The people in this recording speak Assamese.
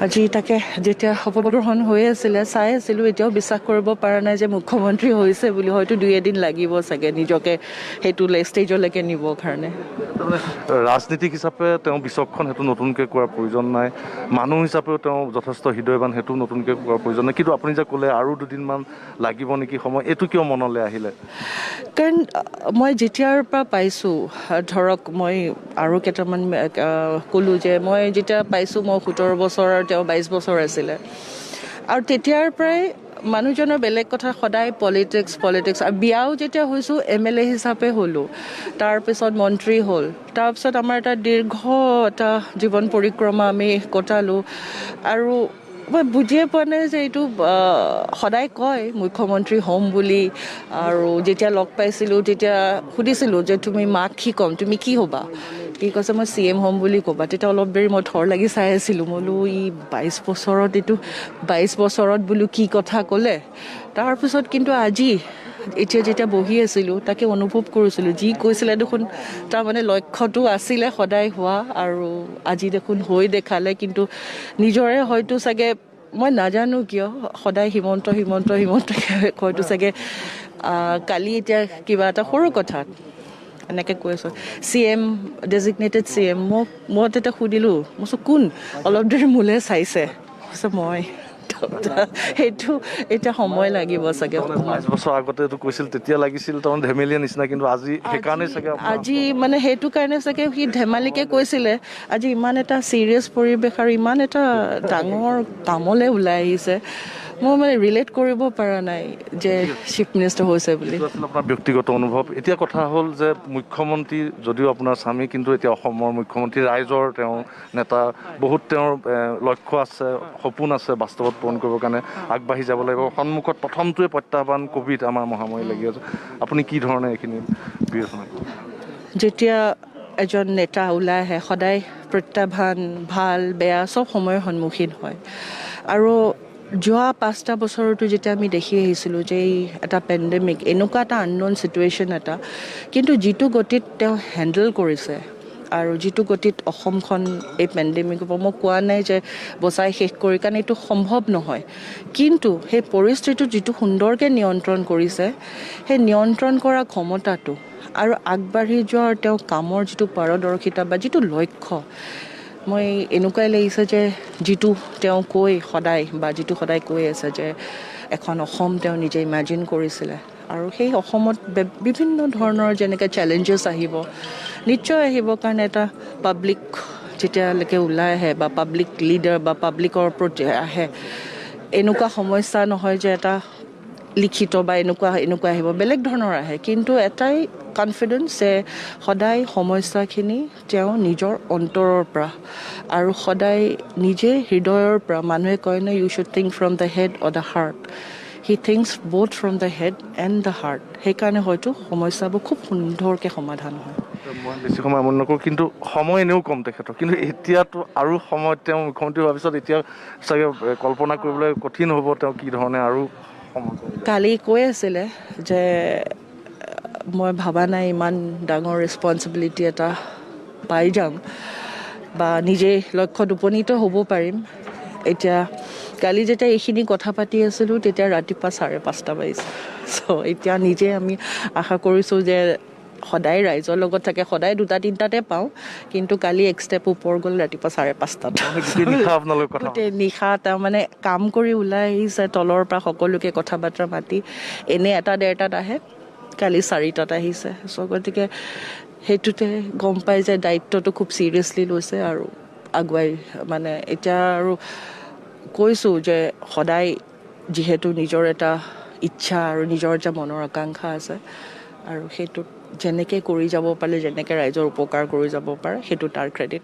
আজি তাকে যেতিয়া শপতগ্ৰহণ হৈ আছিলে চাই আছিলোঁ, এতিয়াও বিশ্বাস কৰিব পৰা নাই যে মুখ্যমন্ত্ৰী হৈছে বুলি। হয়তো 2-এদিন লাগিব চাগে নিজকে সেইটো ষ্টেজলৈকে নিবৰ কাৰণে। ৰাজনীতিক হিচাপে তেওঁ বিচক্ষণ, সেইটো নতুনকৈ কোৱাৰ প্ৰয়োজন নাই। মানুহ হিচাপেও তেওঁ যথেষ্ট হৃদয়বান, সেইটো নতুনকৈ কোৱাৰ প্ৰয়োজন নাই। কিন্তু আপুনি যে ক'লে আৰু দুদিনমান লাগিব নেকি সময়, এইটো কিয় মনলৈ আহিলে? কাৰণ মই যেতিয়াৰ পৰা পাইছোঁ, ধৰক মই আৰু কেইটামান ক'লোঁ যে মই যেতিয়া পাইছোঁ মই 17 বছৰ আৰু তেওঁ 22 বছৰ আছিলে। আৰু তেতিয়াৰ পৰাই মানুহজনৰ বেলেগ কথা, সদায় পলিটিক্স আৰু বিয়াও যেতিয়া হৈছোঁ MLA হিচাপে হ'লোঁ, তাৰপিছত মন্ত্ৰী হ'ল, তাৰপিছত আমাৰ এটা দীৰ্ঘ এটা জীৱন পৰিক্ৰমা আমি কটালোঁ। আৰু মই বুজিয়ে পোৱা নাই যে এইটো সদায় কয় মুখ্যমন্ত্ৰী হ'ম বুলি। আৰু যেতিয়া লগ পাইছিলোঁ তেতিয়া সুধিছিলোঁ যে তুমি মাক কি ক'ম, তুমি কি হ'বা? কি কৈছে মই CM হ'ম বুলি ক'বা। তেতিয়া অলপ দেৰি মই থৰ লাগি চাই আছিলোঁ, মই বোলো 22 বছৰত এইটো 22 বছৰত বোলো কি কথা ক'লে। তাৰপিছত কিন্তু আজি এতিয়া যেতিয়া বহি আছিলোঁ তাকে অনুভৱ কৰিছিলোঁ, যি কৈছিলে দেখোন তাৰমানে লক্ষ্যটো আছিলে সদায় হোৱা, আৰু আজি দেখোন হৈ দেখালে। কিন্তু নিজৰে হয়তো চাগে মই নাজানো কিয় সদায় হিমন্ত হয়তো চাগে কালি এতিয়া কিবা এটা সৰু কথাত এনেকৈ কৈ আছোঁ CM ডেজিগনেটেড CM মই তেতিয়া সুধিলোঁ, মই কোন? অলপ দেৰি মোলৈ চাইছে, মই সেইটো এতিয়া সময় লাগিব চাগে। 22 বছৰ আগতে এইটো কৈছিল, তেতিয়া লাগিছিল তাৰমানে ধেমেলীয়া নিচিনা, কিন্তু আজি সেইকাৰণে চাগে আজি মানে সেইটো কাৰণে চাগে সি ধেমালিকে কৈছিলে। আজি ইমান এটা চিৰিয়াছ পৰিৱেশ আৰু ইমান এটা ডাঙৰ কামলৈ ওলাই আহিছে, মই মানে ৰিলেট কৰিব পৰা নাই যে চিফ মিনিষ্টাৰ হৈছে বুলি। এইটো আছিল আপোনাৰ ব্যক্তিগত অনুভৱ। এতিয়া কথা হ'ল যে মুখ্যমন্ত্ৰী যদিও আপোনাৰ স্বামী, কিন্তু এতিয়া অসমৰ মুখ্যমন্ত্ৰী, ৰাইজৰ তেওঁ নেতা, বহুত তেওঁৰ লক্ষ্য আছে, সপোন আছে বাস্তৱত পূৰণ কৰিবৰ কাৰণে আগবাঢ়ি যাব লাগিব। সন্মুখত প্ৰথমটোৱে প্ৰত্যাহ্বান কোভিড, আমাৰ মহামাৰী লাগি আছে। আপুনি কি ধৰণে এইখিনি বিবেচনা কৰে? যেতিয়া এজন নেতা ওলাই আহে সদায় প্ৰত্যাহ্বান ভাল বেয়া চব সময়ৰ সন্মুখীন হয়। আৰু যোৱা 5টা বছৰতো যেতিয়া আমি দেখি আহিছিলোঁ যে এই এটা পেণ্ডেমিক, এনেকুৱা এটা আনন'ন ছিটুৱেশ্যন এটা, কিন্তু যিটো গতিত তেওঁ হেণ্ডেল কৰিছে আৰু যিটো গতিত অসমখন এই পেণ্ডেমিকৰ পৰা, মই কোৱা নাই যে বচাই শেষ কৰি, কাৰণ এইটো সম্ভৱ নহয়, কিন্তু সেই পৰিস্থিতিটো যিটো সুন্দৰকৈ নিয়ন্ত্ৰণ কৰিছে, সেই নিয়ন্ত্ৰণ কৰা ক্ষমতাটো আৰু আগবাঢ়ি যোৱাৰ তেওঁ কামৰ যিটো পাৰদৰ্শিতা বা যিটো লক্ষ্য, মই এনেকুৱাই লাগিছে যে যিটো তেওঁ যিটো সদায় কৈ আছে যে এখন অসম তেওঁ নিজে ইমাজিন কৰিছিলে। আৰু সেই অসমত বিভিন্ন ধৰণৰ যেনেকৈ চেলেঞ্জেছ আহিব, নিশ্চয় আহিব, কাৰণ এটা পাব্লিক যেতিয়ালৈকে ওলাই আহে বা পাব্লিক লিডাৰ বা পাব্লিকৰ প্ৰতি আহে, এনেকুৱা সমস্যা নহয় যে এটা লিখিত বা এনেকুৱা আহিব, বেলেগ ধৰণৰ আহে। কিন্তু এটাই কনফিডেন্স যে সদায় সমস্যাখিনি তেওঁ নিজৰ অন্তৰৰ পৰা আৰু সদায় নিজে হৃদয়ৰ পৰা, মানুহে কয় no you should think from the head or the heart, he thinks both from the head and the heart. সেইকাৰণে হয়তো সমস্যাবোৰ খুব সুন্দৰকৈ সমাধান হয়। মই বেছি সময় আমনি নকৰোঁ, কিন্তু সময় এনেও কম তেখেতৰ, কিন্তু এতিয়াতো আৰু সময়, তেওঁ মুখ্যমন্ত্ৰী হোৱাৰ পিছত এতিয়া চাগে কল্পনা কৰিবলৈ কঠিন হ'ব তেওঁ কি ধৰণে আৰু সময়। কালি কৈ আছিলে যে মই ভবা নাই ইমান ডাঙৰ ৰেছপনচিবিলিটি এটা পাই যাম বা নিজে লক্ষ্যত উপনীত হ'ব পাৰিম। এতিয়া কালি যেতিয়া এইখিনি কথা পাতি আছিলোঁ তেতিয়া ৰাতিপুৱা 5:30 বাজিছে। এতিয়া নিজে আমি আশা কৰিছোঁ যে সদায় ৰাইজৰ লগত থাকে, সদায় 2-3টাতে পাওঁ, কিন্তু কালি এক ষ্টেপ ওপৰ গ'ল ৰাতিপুৱা 5:30। গোটেই নিশা তাৰমানে কাম কৰি ওলাই আহিছে তলৰ পৰা, সকলোকে কথা বাৰ্তা মাতি, এনেই 1-1:30টাত আহে, কালি 4টাত আহিছে। গতিকে সেইটোতে গম পাই যে দায়িত্বটো খুব চিৰিয়াছলি লৈছে আৰু আগুৱাই মানে এতিয়া আৰু কৈছোঁ যে সদায় যিহেতু নিজৰ এটা ইচ্ছা আৰু নিজৰ এটা মনৰ আকাংক্ষা আছে, আৰু সেইটোত যেনেকৈ কৰি যাব পাৰে, যেনেকৈ ৰাইজৰ উপকাৰ কৰি যাব পাৰে, সেইটো তাৰ ক্ৰেডিট।